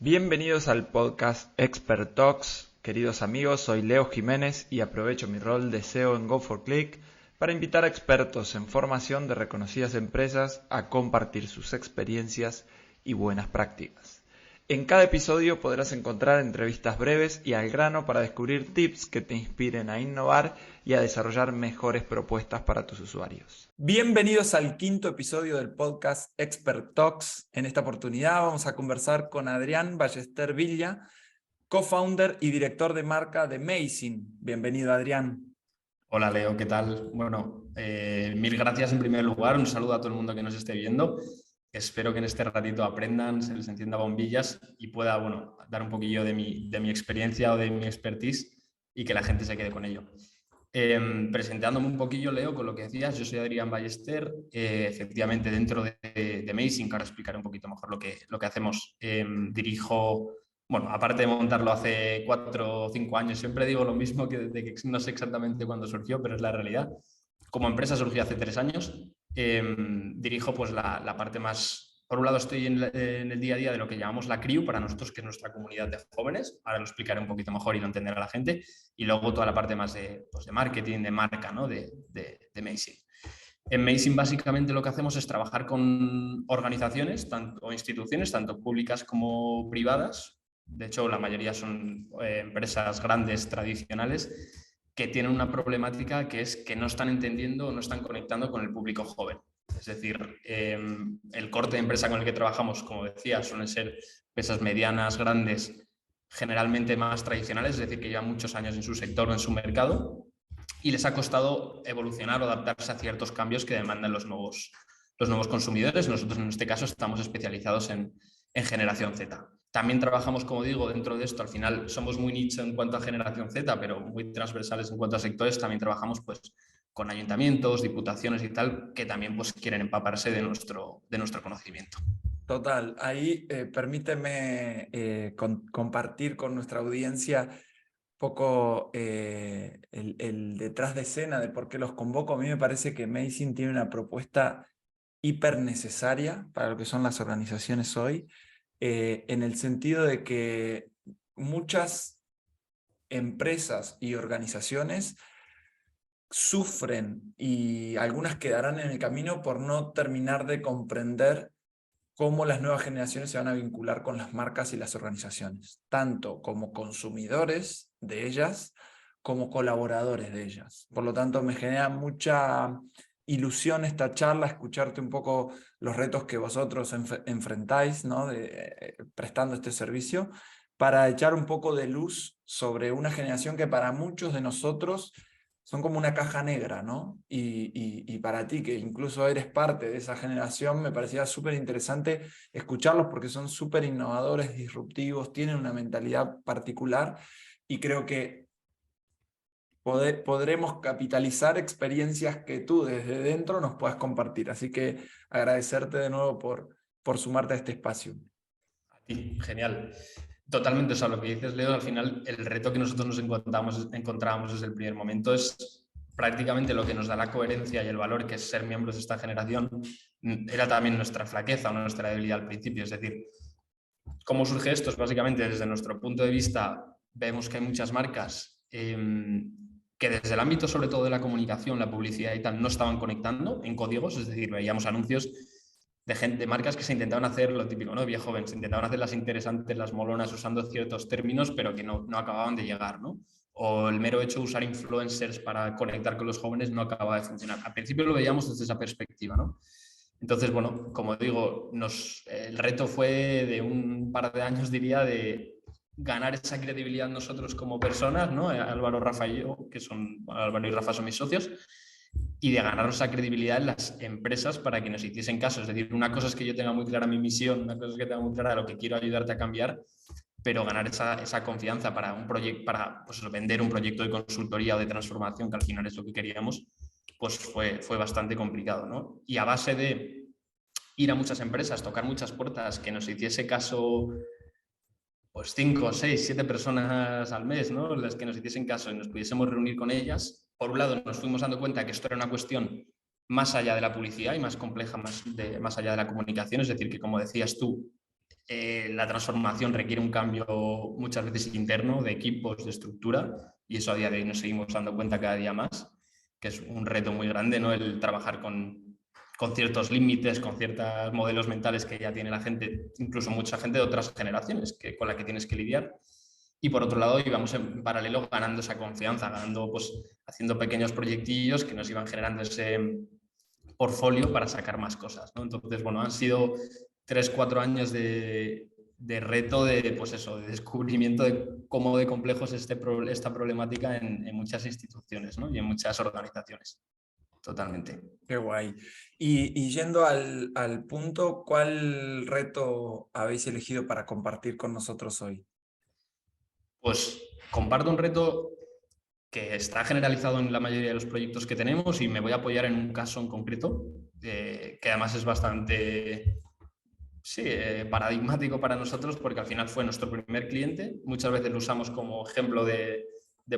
Bienvenidos al podcast Expert Talks. Queridos amigos, soy Leo Jiménez y aprovecho mi rol de SEO en Go4Click para invitar a expertos en formación de reconocidas empresas a compartir sus experiencias y buenas prácticas. En cada episodio podrás encontrar entrevistas breves y al grano para descubrir tips que te inspiren a innovar y a desarrollar mejores propuestas para tus usuarios. Bienvenidos al quinto episodio del podcast Expert Talks. En esta oportunidad vamos a conversar con Adrián Ballester Villa, co-founder y director de marca de Amazing. Bienvenido, Adrián. Hola Leo, ¿qué tal? Bueno, mil gracias en primer lugar, un saludo a todo el mundo que nos esté viendo. Espero que en este ratito aprendan, se les encienda bombillas y pueda, dar un poquillo de mi experiencia o de mi expertise y que la gente se quede con ello. Presentándome un poquillo, Leo, con lo que decías, yo soy Adrián Ballester, efectivamente dentro de Amazing, que ahora explicaré un poquito mejor lo que hacemos. Dirijo, aparte de montarlo hace 4 o 5 años, siempre digo lo mismo, que no sé exactamente cuándo surgió, pero es la realidad. Como empresa surgió hace 3 años. Dirijo pues la parte más, por un lado estoy en el día a día de lo que llamamos la crew para nosotros, que es nuestra comunidad de jóvenes, ahora lo explicaré un poquito mejor y lo entenderá la gente, y luego toda la parte más de marketing, de marca, ¿no? de Amazing. En Amazing básicamente lo que hacemos es trabajar con organizaciones o instituciones, tanto públicas como privadas. De hecho, la mayoría son empresas grandes, tradicionales, que tienen una problemática que es que no están entendiendo o no están conectando con el público joven. Es decir, el corte de empresa con el que trabajamos, como decía, suelen ser empresas medianas, grandes, generalmente más tradicionales, es decir, que llevan muchos años en su sector o en su mercado y les ha costado evolucionar o adaptarse a ciertos cambios que demandan los nuevos consumidores. Nosotros en este caso estamos especializados en generación Z. También trabajamos, como digo, dentro de esto, al final somos muy nicho en cuanto a generación Z, pero muy transversales en cuanto a sectores. También trabajamos pues con ayuntamientos, diputaciones y tal, que también pues quieren empaparse de nuestro conocimiento. Total, ahí permíteme compartir con nuestra audiencia un poco el detrás de escena de por qué los convoco. A mí me parece que Amazing tiene una propuesta hiper necesaria para lo que son las organizaciones hoy, en el sentido de que muchas empresas y organizaciones sufren y algunas quedarán en el camino por no terminar de comprender cómo las nuevas generaciones se van a vincular con las marcas y las organizaciones, tanto como consumidores de ellas, como colaboradores de ellas. Por lo tanto, me genera mucha ilusión esta charla, escucharte un poco los retos que vosotros enfrentáis, ¿no? Prestando este servicio, para echar un poco de luz sobre una generación que para muchos de nosotros son como una caja negra, ¿no? Y para ti, que incluso eres parte de esa generación, me parecía súper interesante escucharlos porque son súper innovadores, disruptivos, tienen una mentalidad particular y creo que podremos capitalizar experiencias que tú desde dentro nos puedas compartir. Así que agradecerte de nuevo por sumarte a este espacio. A ti, genial. Totalmente, o sea, lo que dices, Leo, al final el reto que nosotros nos encontrábamos desde el primer momento es prácticamente lo que nos da la coherencia y el valor, que es ser miembros de esta generación. Era también nuestra flaqueza o nuestra debilidad al principio. Es decir, ¿cómo surge esto? Es básicamente desde nuestro punto de vista vemos que hay muchas marcas que desde el ámbito sobre todo de la comunicación, la publicidad y tal, no estaban conectando en códigos, es decir, veíamos anuncios de marcas que se intentaban hacer lo típico, ¿no? Viejo joven, se intentaban hacer las interesantes, las molonas, usando ciertos términos, pero que no acababan de llegar, ¿no? O el mero hecho de usar influencers para conectar con los jóvenes no acababa de funcionar. Al principio lo veíamos desde esa perspectiva, ¿no? Entonces, como digo, el reto fue de un par de años, diría, de ganar esa credibilidad nosotros como personas, ¿no? Álvaro, Rafa y yo, Álvaro y Rafa son mis socios, y de ganarnos esa credibilidad en las empresas para que nos hiciesen caso. Es decir, una cosa es que yo tenga muy clara mi misión, una cosa es que tenga muy clara lo que quiero ayudarte a cambiar, pero ganar esa confianza para un proyecto, para vender un proyecto de consultoría o de transformación, que al final es lo que queríamos, pues fue bastante complicado, ¿no? Y a base de ir a muchas empresas, tocar muchas puertas, que nos hiciese caso pues 5, 6, 7 personas al mes, ¿no? Las que nos hiciesen caso y nos pudiésemos reunir con ellas. Por un lado, nos fuimos dando cuenta que esto era una cuestión más allá de la publicidad y más compleja, más allá de la comunicación. Es decir, que como decías tú, la transformación requiere un cambio muchas veces interno de equipos, de estructura, y eso a día de hoy nos seguimos dando cuenta cada día más, que es un reto muy grande, ¿no? El trabajar con ciertos límites, con ciertos modelos mentales que ya tiene la gente, incluso mucha gente de otras generaciones con la que tienes que lidiar. Y por otro lado, íbamos en paralelo ganando esa confianza, pues, haciendo pequeños proyectillos que nos iban generando ese portfolio para sacar más cosas, ¿no? Entonces, bueno, han sido 3-4 años de reto, pues eso, de descubrimiento de cómo de complejo es esta problemática en muchas instituciones, ¿no? Y en muchas organizaciones. Totalmente. Qué guay. Y yendo al punto, ¿cuál reto habéis elegido para compartir con nosotros hoy? Pues comparto un reto que está generalizado en la mayoría de los proyectos que tenemos y me voy a apoyar en un caso en concreto, que además es bastante paradigmático para nosotros porque al final fue nuestro primer cliente. Muchas veces lo usamos como ejemplo de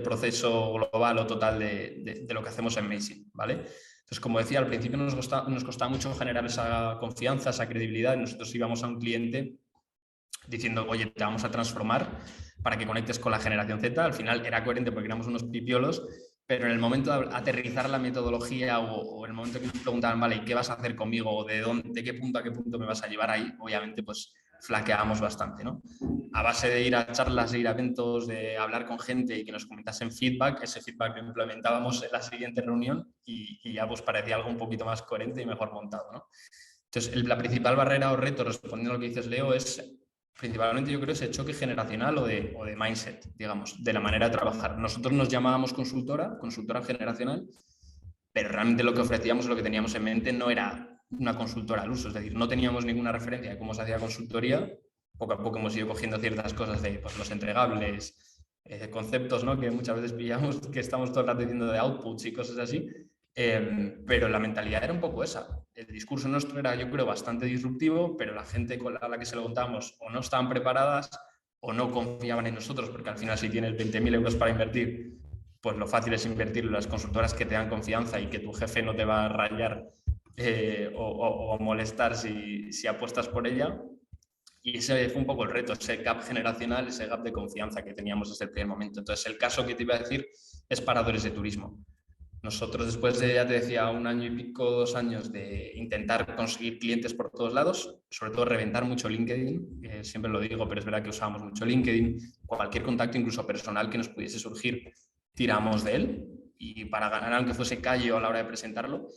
proceso global o total de lo que hacemos en Macy, ¿vale? Entonces, como decía, al principio nos costaba mucho generar esa confianza, esa credibilidad. Nosotros íbamos a un cliente diciendo, oye, te vamos a transformar para que conectes con la generación Z. Al final era coherente porque éramos unos pipiolos, pero en el momento de aterrizar la metodología o en el momento que nos preguntaban, vale, ¿y qué vas a hacer conmigo? ¿O de qué punto a qué punto me vas a llevar ahí? Obviamente, pues flaqueábamos bastante, ¿no? A base de ir a charlas, de ir a eventos, de hablar con gente y que nos comentasen feedback, ese feedback lo implementábamos en la siguiente reunión y ya pues parecía algo un poquito más coherente y mejor montado, ¿no? Entonces, la principal barrera o reto, respondiendo a lo que dices, Leo, es principalmente, yo creo, ese choque generacional o de mindset, digamos, de la manera de trabajar. Nosotros nos llamábamos consultora generacional, pero realmente lo que ofrecíamos, lo que teníamos en mente no era una consultora al uso, es decir, no teníamos ninguna referencia de cómo se hacía consultoría. Poco a poco hemos ido cogiendo ciertas cosas de pues, los entregables, conceptos, ¿no? Que muchas veces pillamos, que estamos todo el rato diciendo de outputs y cosas así, pero la mentalidad era un poco esa. El discurso nuestro era, yo creo, bastante disruptivo, pero la gente a la que se lo contamos o no estaban preparadas o no confiaban en nosotros, porque al final si tienes 20.000 euros para invertir, pues lo fácil es invertir en las consultoras que te dan confianza y que tu jefe no te va a rayar o molestar si apuestas por ella. Y ese fue un poco el reto, ese gap generacional, ese gap de confianza que teníamos desde el primer momento. Entonces, el caso que te iba a decir es paradores de turismo. Nosotros, después de, ya te decía, 1 año y pico, 2 años de intentar conseguir clientes por todos lados, sobre todo reventar mucho LinkedIn, siempre lo digo, pero es verdad que usábamos mucho LinkedIn, cualquier contacto, incluso personal que nos pudiese surgir, tiramos de él, y para ganar, aunque fuese callo a la hora de presentarlo,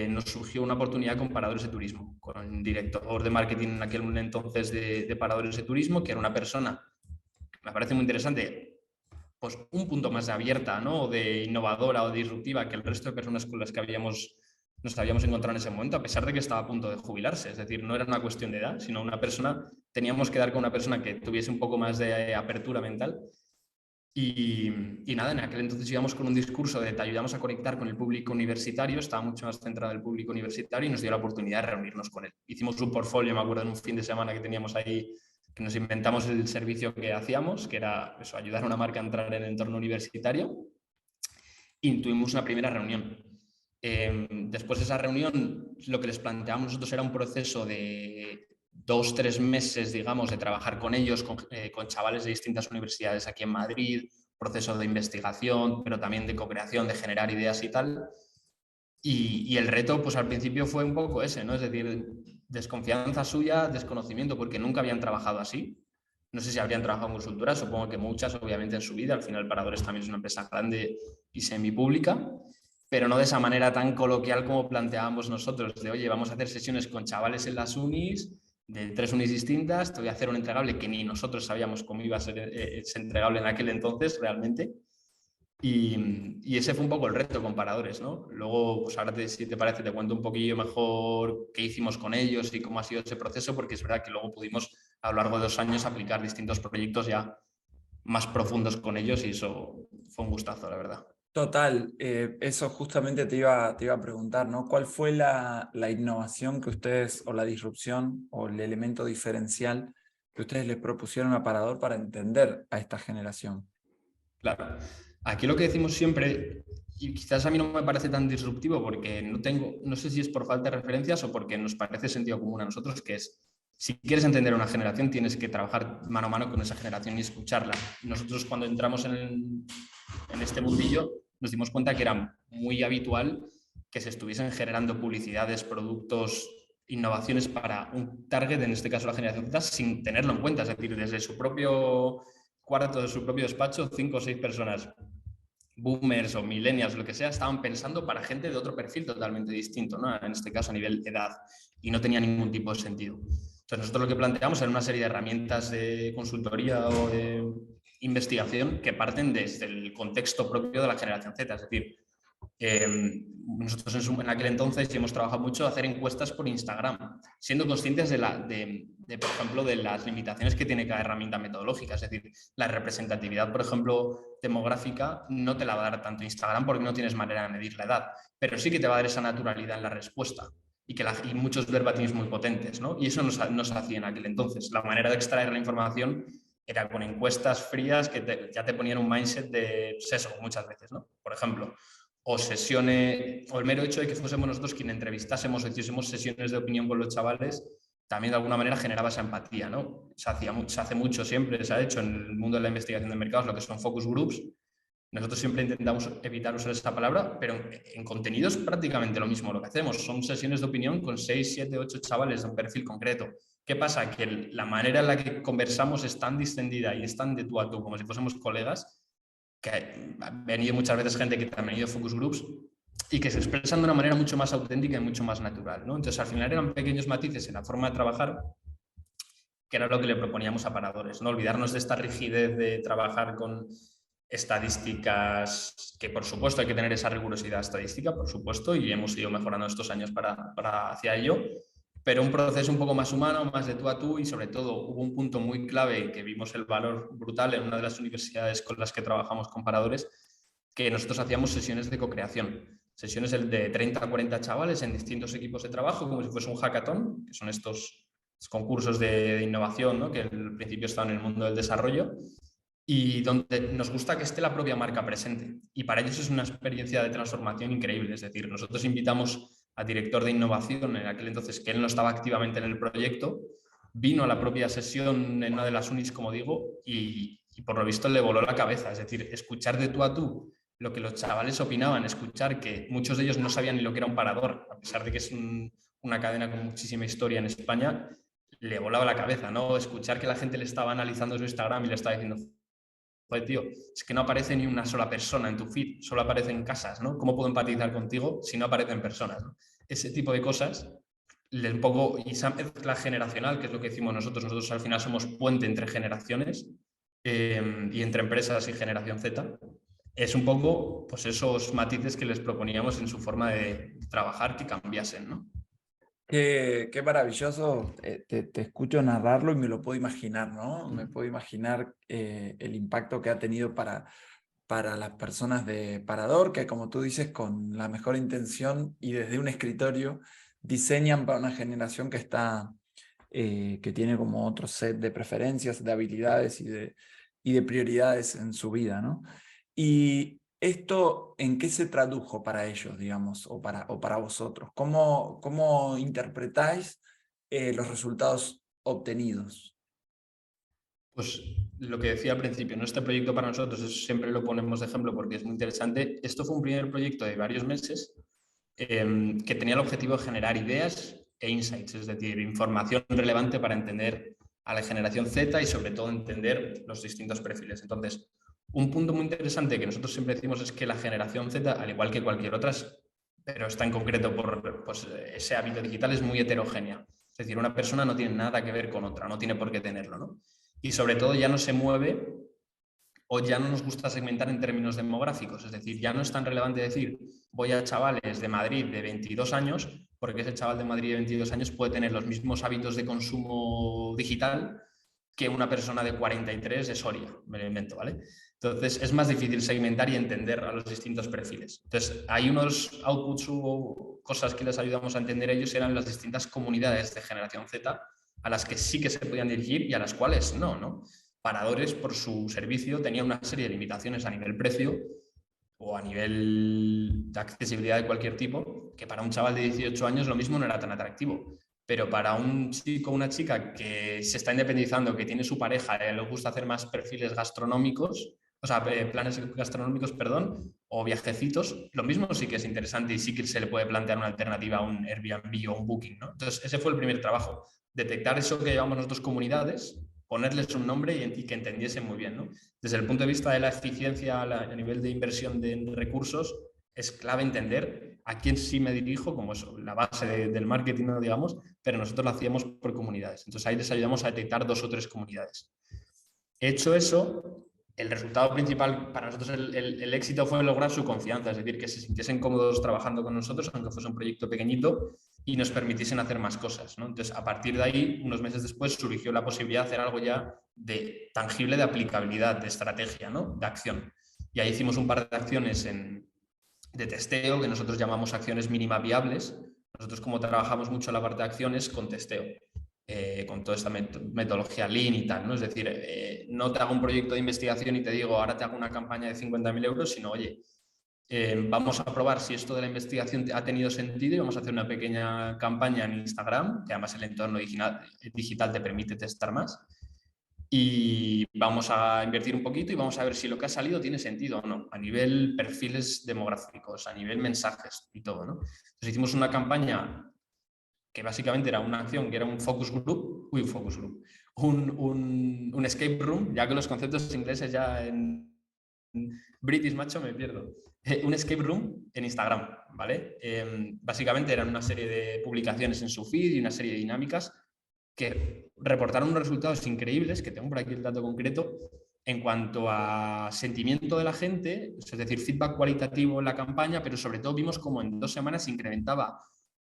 nos surgió una oportunidad con paradores de turismo, con un director de marketing en aquel entonces de paradores de turismo, que era una persona, me parece muy interesante, pues un punto más de abierta, ¿no? O de innovadora o de disruptiva que el resto de personas con las que nos habíamos encontrado en ese momento, a pesar de que estaba a punto de jubilarse. Es decir, no era una cuestión de edad, sino teníamos que dar con una persona que tuviese un poco más de apertura mental. Y nada, en aquel entonces íbamos con un discurso de te ayudamos a conectar con el público universitario, estaba mucho más centrado en el público universitario y nos dio la oportunidad de reunirnos con él. Hicimos un portfolio, me acuerdo, en un fin de semana que teníamos ahí, que nos inventamos el servicio que hacíamos, que era eso, ayudar a una marca a entrar en el entorno universitario, y tuvimos una primera reunión. Después de esa reunión, lo que les planteamos nosotros era un proceso de 2-3 meses, digamos, de trabajar con ellos, con chavales de distintas universidades aquí en Madrid, proceso de investigación, pero también de co-creación, de generar ideas y tal. Y el reto, pues al principio fue un poco ese, ¿no? Es decir, desconfianza suya, desconocimiento, porque nunca habían trabajado así. No sé si habrían trabajado en consultoras, supongo que muchas, obviamente, en su vida. Al final, Paradores también es una empresa grande y semipública, pero no de esa manera tan coloquial como planteábamos nosotros, de oye, vamos a hacer sesiones con chavales en las unis, de 3 unis distintas, te voy a hacer un entregable que ni nosotros sabíamos cómo iba a ser ese entregable en aquel entonces realmente. Y ese fue un poco el reto con Paradores, ¿no? Luego, pues ahora, si te parece, te cuento un poquillo mejor qué hicimos con ellos y cómo ha sido ese proceso, porque es verdad que luego pudimos, a lo largo de 2 años, aplicar distintos proyectos ya más profundos con ellos y eso fue un gustazo, la verdad. Total, eso justamente te iba a preguntar, ¿no? ¿Cuál fue la innovación que ustedes, o la disrupción, o el elemento diferencial que ustedes les propusieron a Parador para entender a esta generación? Claro. Aquí lo que decimos siempre, y quizás a mí no me parece tan disruptivo porque no sé si es por falta de referencias o porque nos parece sentido común a nosotros, que es Si quieres entender una generación, tienes que trabajar mano a mano con esa generación y escucharla. Nosotros, cuando entramos en este mundillo, nos dimos cuenta que era muy habitual que se estuviesen generando publicidades, productos, innovaciones para un target, en este caso la generación Z, sin tenerlo en cuenta. Es decir, desde su propio cuarto, de su propio despacho, 5 o 6 personas, boomers o millennials, lo que sea, estaban pensando para gente de otro perfil totalmente distinto, ¿no? En este caso a nivel edad, y no tenía ningún tipo de sentido. Entonces nosotros lo que planteamos era una serie de herramientas de consultoría o de investigación que parten desde el contexto propio de la generación Z, es decir, nosotros en aquel entonces hemos trabajado mucho hacer encuestas por Instagram, siendo conscientes por ejemplo, de las limitaciones que tiene cada herramienta metodológica. Es decir, la representatividad, por ejemplo, demográfica, no te la va a dar tanto Instagram porque no tienes manera de medir la edad, pero sí que te va a dar esa naturalidad en la respuesta y muchos verbatims muy potentes, ¿no? Y eso no se hacía en aquel entonces. La manera de extraer la información era con encuestas frías que ya te ponían un mindset de sesgo muchas veces, ¿no? Por ejemplo, o el mero hecho de que fuésemos nosotros quien entrevistásemos o hiciésemos sesiones de opinión con los chavales, también de alguna manera generaba esa empatía, ¿no? Se hace mucho siempre, se ha hecho en el mundo de la investigación de mercados, lo que son focus groups. Nosotros siempre intentamos evitar usar esa palabra, pero en contenido es prácticamente lo mismo lo que hacemos. Son sesiones de opinión con 6, 7, 8 chavales de un perfil concreto. ¿Qué pasa? Que la manera en la que conversamos es tan distendida y es tan de tú a tú, como si fuésemos colegas, que ha venido muchas veces gente que también ha venido focus groups y que se expresan de una manera mucho más auténtica y mucho más natural, ¿no? Entonces, al final eran pequeños matices en la forma de trabajar, que era lo que le proponíamos a paradores, ¿no? Olvidarnos de esta rigidez de trabajar con estadísticas, que por supuesto hay que tener esa rigurosidad estadística, por supuesto, y hemos ido mejorando estos años hacia ello, pero un proceso un poco más humano, más de tú a tú, y sobre todo hubo un punto muy clave que vimos el valor brutal en una de las universidades con las que trabajamos con paradores, que nosotros hacíamos sesiones de co-creación, sesiones de 30 a 40 chavales en distintos equipos de trabajo, como si fuese un hackathon, que son estos concursos de innovación, ¿no? Que al principio estaban en el mundo del desarrollo, y donde nos gusta que esté la propia marca presente. Y para ellos es una experiencia de transformación increíble. Es decir, nosotros invitamos al director de innovación en aquel entonces, que él no estaba activamente en el proyecto, vino a la propia sesión en una de las unis, como digo, y por lo visto le voló la cabeza. Es decir, escuchar de tú a tú lo que los chavales opinaban, escuchar que muchos de ellos no sabían ni lo que era un parador, a pesar de que es una cadena con muchísima historia en España, le volaba la cabeza, ¿no? Escuchar que la gente le estaba analizando su Instagram y le estaba diciendo: joder, tío, es que no aparece ni una sola persona en tu feed, solo aparecen casas, ¿no? ¿Cómo puedo empatizar contigo si no aparecen personas, ¿no? Ese tipo de cosas, un poco, y esa mezcla generacional, que es lo que decimos nosotros. Nosotros al final somos puente entre generaciones y entre empresas y generación Z. Es un poco, pues, esos matices que les proponíamos en su forma de trabajar que cambiasen, ¿no? Qué maravilloso, te escucho narrarlo y me lo puedo imaginar, ¿no? Me puedo imaginar el impacto que ha tenido para las personas de Parador, que como tú dices, con la mejor intención y desde un escritorio, diseñan para una generación que que tiene como otro set de preferencias, de habilidades y de prioridades en su vida, ¿no? Y esto, ¿en qué se tradujo para ellos, digamos, o para vosotros? ¿Cómo interpretáis los resultados obtenidos? Pues lo que decía al principio, ¿no? Este proyecto para nosotros, siempre lo ponemos de ejemplo porque es muy interesante. Esto fue un primer proyecto de varios meses que tenía el objetivo de generar ideas e insights, es decir, información relevante para entender a la generación Z y sobre todo entender los distintos perfiles. Entonces, un punto muy interesante que nosotros siempre decimos es que la generación Z, al igual que cualquier otra, pero está en concreto por, pues, ese hábito digital, es muy heterogénea. Es decir, una persona no tiene nada que ver con otra, no tiene por qué tenerlo, ¿no? Y sobre todo ya no se mueve, o ya no nos gusta segmentar en términos demográficos. Es decir, ya no es tan relevante decir voy a chavales de Madrid de 22 años, porque ese chaval de Madrid de 22 años puede tener los mismos hábitos de consumo digital que una persona de 43 de Soria, me lo invento, ¿vale? Entonces es más difícil segmentar y entender a los distintos perfiles. Entonces hay unos outputs o cosas que les ayudamos a entender ellos, eran las distintas comunidades de generación Z a las que sí que se podían dirigir y a las cuales no, ¿no? Paradores, por su servicio, tenía una serie de limitaciones a nivel precio o a nivel de accesibilidad de cualquier tipo, que para un chaval de 18 años lo mismo no era tan atractivo. Pero para un chico o una chica que se está independizando, que tiene su pareja, le gusta hacer más perfiles gastronómicos, o sea, planes gastronómicos, perdón, o viajecitos, lo mismo sí que es interesante y sí que se le puede plantear una alternativa a un Airbnb o un Booking, ¿no? Entonces, ese fue el primer trabajo, detectar eso que llamamos nosotros comunidades, ponerles un nombre y que entendiesen muy bien, ¿no? Desde el punto de vista de la eficiencia a nivel de inversión de recursos, es clave entender a quién sí me dirijo, como eso, la base del marketing, ¿no? Digamos, pero nosotros lo hacíamos por comunidades. Entonces ahí les ayudamos a detectar 2 o 3 comunidades. Hecho eso, el resultado principal para nosotros, el éxito fue lograr su confianza, es decir, que se sintiesen cómodos trabajando con nosotros, aunque fuese un proyecto pequeñito, y nos permitiesen hacer más cosas, ¿no? Entonces, a partir de ahí, unos meses después, surgió la posibilidad de hacer algo ya de tangible, de aplicabilidad, de estrategia, ¿no? De acción. Y ahí hicimos un par de acciones de testeo, que nosotros llamamos acciones mínima viables. Nosotros, como trabajamos mucho en la parte de acciones, con testeo, con toda esta metodología Lean y tal, ¿no? Es decir, no te hago un proyecto de investigación y te digo, ahora te hago una campaña de 50.000 euros, sino, oye, vamos a probar si esto de la investigación ha tenido sentido y vamos a hacer una pequeña campaña en Instagram, que además el entorno digital te permite testar más. Y vamos a invertir un poquito y vamos a ver si lo que ha salido tiene sentido o no, a nivel perfiles demográficos, a nivel mensajes y todo, ¿no? Entonces hicimos una campaña que básicamente era una acción que era un focus group, un escape room, ya que los conceptos ingleses ya en British, macho, me pierdo. Un escape room en Instagram, ¿vale? Básicamente eran una serie de publicaciones en su feed y una serie de dinámicas que reportaron unos resultados increíbles, que tengo por aquí el dato concreto, en cuanto a sentimiento de la gente, es decir, feedback cualitativo en la campaña, pero sobre todo vimos como en 2 semanas se incrementaba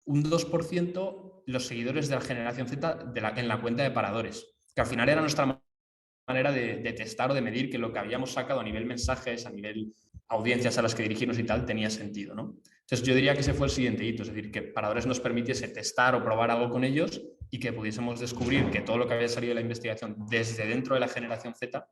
un 2% los seguidores de la generación Z en la cuenta de paradores, que al final era nuestra manera de testar o de medir que lo que habíamos sacado a nivel mensajes, a nivel audiencias a las que dirigirnos y tal, tenía sentido, ¿no? Entonces yo diría que ese fue el siguiente hito, es decir, que Paradores nos permitiese testar o probar algo con ellos y que pudiésemos descubrir que todo lo que había salido de la investigación desde dentro de la generación Z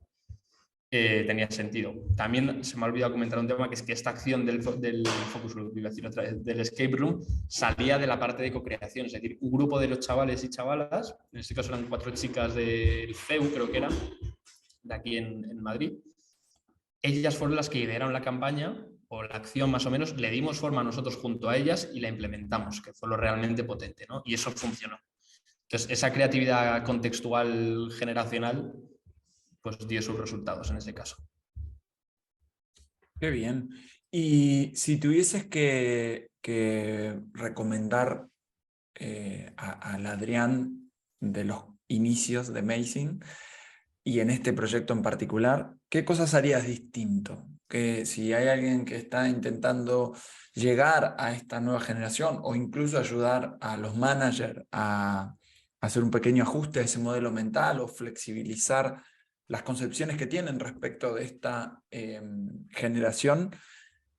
tenía sentido. También se me ha olvidado comentar un tema, que es que esta acción del Focus Group, iba a decir otra vez, del Escape Room, salía de la parte de co-creación, es decir, un grupo de los chavales y chavalas, en este caso eran 4 chicas del CEU, creo que eran, de aquí en Madrid. Ellas fueron las que lideraron la campaña o la acción más o menos, le dimos forma a nosotros junto a ellas y la implementamos, que fue lo realmente potente, ¿no? Y eso funcionó. Entonces, esa creatividad contextual generacional pues dio sus resultados en ese caso. Qué bien. Y si tuvieses que recomendar al Adrián de los inicios de Amazing y en este proyecto en particular, ¿qué cosas harías distinto? Que si hay alguien que está intentando llegar a esta nueva generación o incluso ayudar a los managers a hacer un pequeño ajuste a ese modelo mental o flexibilizar las concepciones que tienen respecto de esta generación,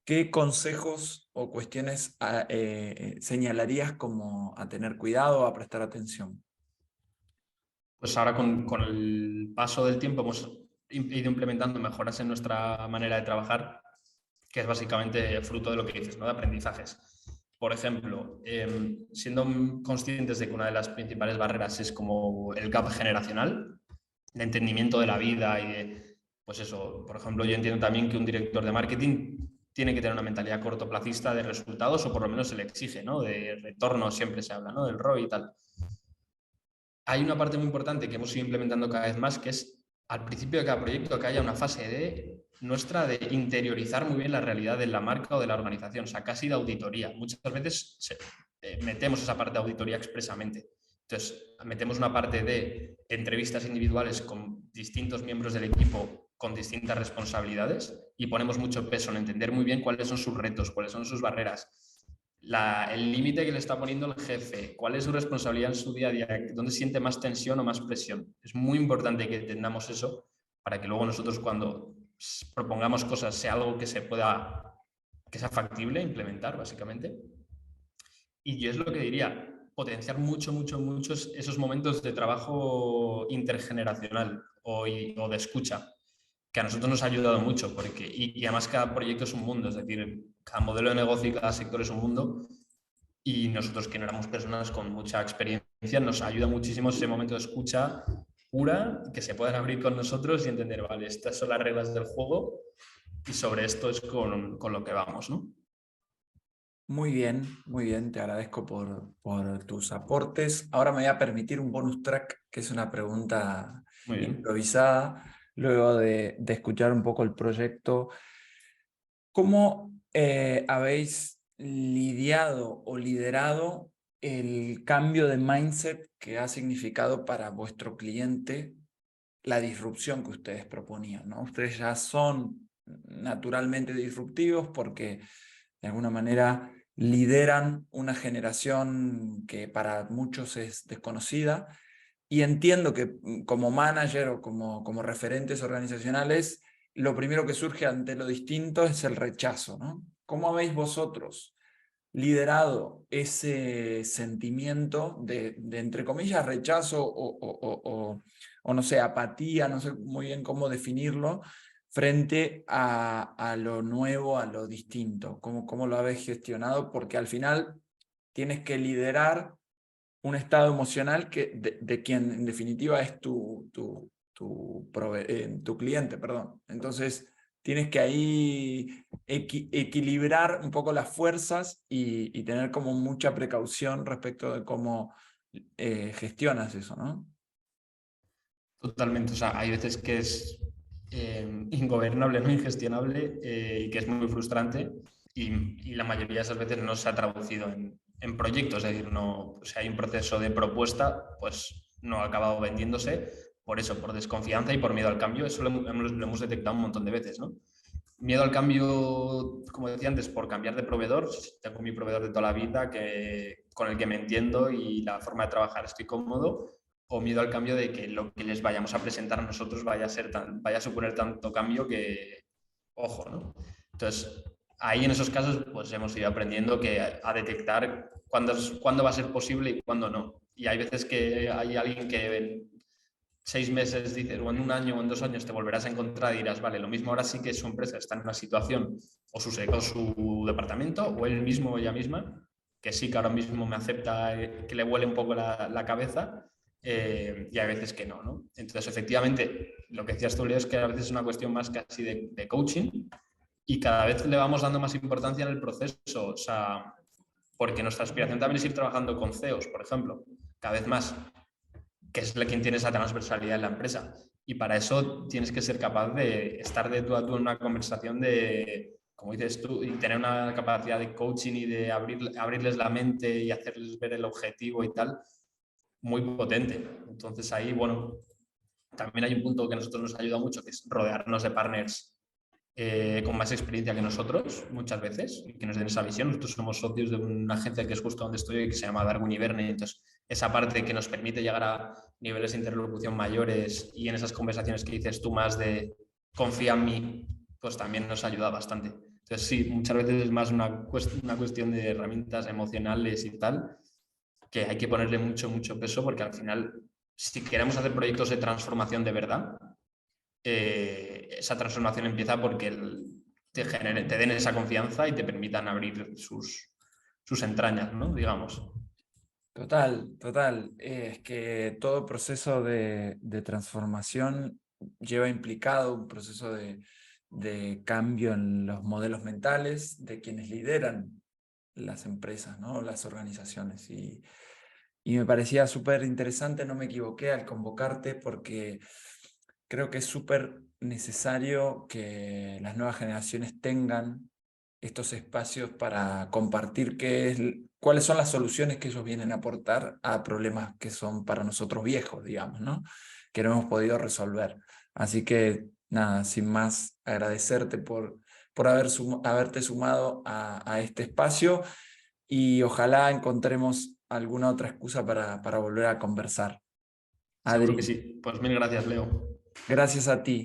¿qué consejos o cuestiones señalarías como a tener cuidado, a prestar atención? Pues ahora con el paso del tiempo hemos ido implementando mejoras en nuestra manera de trabajar, que es básicamente fruto de lo que dices, ¿no? De aprendizajes. Por ejemplo, siendo conscientes de que una de las principales barreras es como el gap generacional, de entendimiento de la vida y de, pues eso, por ejemplo, yo entiendo también que un director de marketing tiene que tener una mentalidad cortoplacista de resultados, o por lo menos se le exige, ¿no? De retorno siempre se habla, ¿no? Del ROI y tal. Hay una parte muy importante que hemos ido implementando cada vez más, que es al principio de cada proyecto que haya una fase nuestra de interiorizar muy bien la realidad de la marca o de la organización, o sea, casi de auditoría. Muchas veces metemos esa parte de auditoría expresamente. Entonces, metemos una parte de entrevistas individuales con distintos miembros del equipo con distintas responsabilidades y ponemos mucho peso en entender muy bien cuáles son sus retos, cuáles son sus barreras, el límite que le está poniendo el jefe, cuál es su responsabilidad en su día a día, dónde siente más tensión o más presión. Es muy importante que entendamos eso para que luego nosotros, cuando propongamos cosas, sea algo que sea factible implementar, básicamente. Y yo es lo que diría, potenciar mucho esos momentos de trabajo intergeneracional o de escucha, que a nosotros nos ha ayudado mucho, porque, y además cada proyecto es un mundo, es decir, cada modelo de negocio y cada sector es un mundo, y nosotros, que no éramos personas con mucha experiencia experiencia nos ayuda muchísimo ese momento de escucha pura, que se puedan abrir con nosotros y entender, vale, estas son las reglas del juego y sobre esto es con lo que vamos, ¿no? Muy bien, te agradezco por tus aportes. Ahora me voy a permitir un bonus track, que es una pregunta Muy bien. improvisada, luego de escuchar un poco el proyecto. ¿Cómo habéis lidiado o liderado el cambio de mindset que ha significado para vuestro cliente la disrupción que ustedes proponían, ¿no? Ustedes ya son naturalmente disruptivos porque de alguna manera lideran una generación que para muchos es desconocida, y entiendo que como manager o como referentes organizacionales, lo primero que surge ante lo distinto es el rechazo, ¿no? ¿Cómo habéis vosotros liderado ese sentimiento de entre comillas, rechazo o no sé, apatía, no sé muy bien cómo definirlo, frente a lo nuevo, a lo distinto? ¿Cómo lo habéis gestionado? Porque al final tienes que liderar un estado emocional de quien en definitiva es tu cliente, perdón. Entonces tienes que ahí equilibrar un poco las fuerzas y tener como mucha precaución respecto de cómo gestionas eso, ¿no? Totalmente, o sea, hay veces que es ingobernable, no ingestionable, y que es muy frustrante y la mayoría de esas veces no se ha traducido en proyectos, es decir, no, si hay un proceso de propuesta, pues no ha acabado vendiéndose por eso, por desconfianza y por miedo al cambio. Eso lo hemos detectado un montón de veces, ¿no? Miedo al cambio, como decía antes, por cambiar de proveedor. Tengo mi proveedor de toda la vida con el que me entiendo y la forma de trabajar estoy cómodo, o miedo al cambio de que lo que les vayamos a presentar a nosotros vaya a suponer tanto cambio que, ojo, ¿no? Entonces, ahí en esos casos pues hemos ido aprendiendo a detectar cuándo va a ser posible y cuándo no. Y hay veces que hay alguien que en 6 meses dices, o en un año o en 2 años te volverás a encontrar y dirás, vale, lo mismo ahora sí que su empresa está en una situación, o su departamento, o él mismo o ella misma, que sí que ahora mismo me acepta que le huele un poco la cabeza, y hay veces que no, ¿no? Entonces, efectivamente, lo que decías tú, Leo, es que a veces es una cuestión más casi de coaching y cada vez le vamos dando más importancia en el proceso, o sea, porque nuestra aspiración también es ir trabajando con CEOs, por ejemplo, cada vez más, que es quien tiene esa transversalidad en la empresa. Y para eso tienes que ser capaz de estar de tú a tú en una conversación de, como dices tú, y tener una capacidad de coaching y de abrirles la mente y hacerles ver el objetivo y tal, muy potente. Entonces ahí, bueno, también hay un punto que a nosotros nos ayuda mucho, que es rodearnos de partners con más experiencia que nosotros, muchas veces, y que nos den esa visión. Nosotros somos socios de una agencia que es justo donde estoy, que se llama Darwin y Verne. Entonces, esa parte que nos permite llegar a niveles de interlocución mayores y en esas conversaciones que dices tú más de confía en mí, pues también nos ayuda bastante. Entonces, sí, muchas veces es más una cuestión de herramientas emocionales y tal, que hay que ponerle mucho, mucho peso, porque al final, si queremos hacer proyectos de transformación de verdad, esa transformación empieza porque te den esa confianza y te permitan abrir sus entrañas, ¿no? Digamos. Total. Es que todo proceso de transformación lleva implicado un proceso de cambio en los modelos mentales de quienes lideran las empresas, ¿no? Las organizaciones. Y me parecía súper interesante, no me equivoqué al convocarte porque creo que es súper necesario que las nuevas generaciones tengan estos espacios para compartir cuáles son las soluciones que ellos vienen a aportar a problemas que son para nosotros viejos, digamos, ¿no? Que no hemos podido resolver. Así que, nada, sin más, agradecerte por haberte sumado a este espacio y ojalá encontremos alguna otra excusa para volver a conversar. Seguro que Adri, sí. Pues mil gracias, Leo. gracias a ti.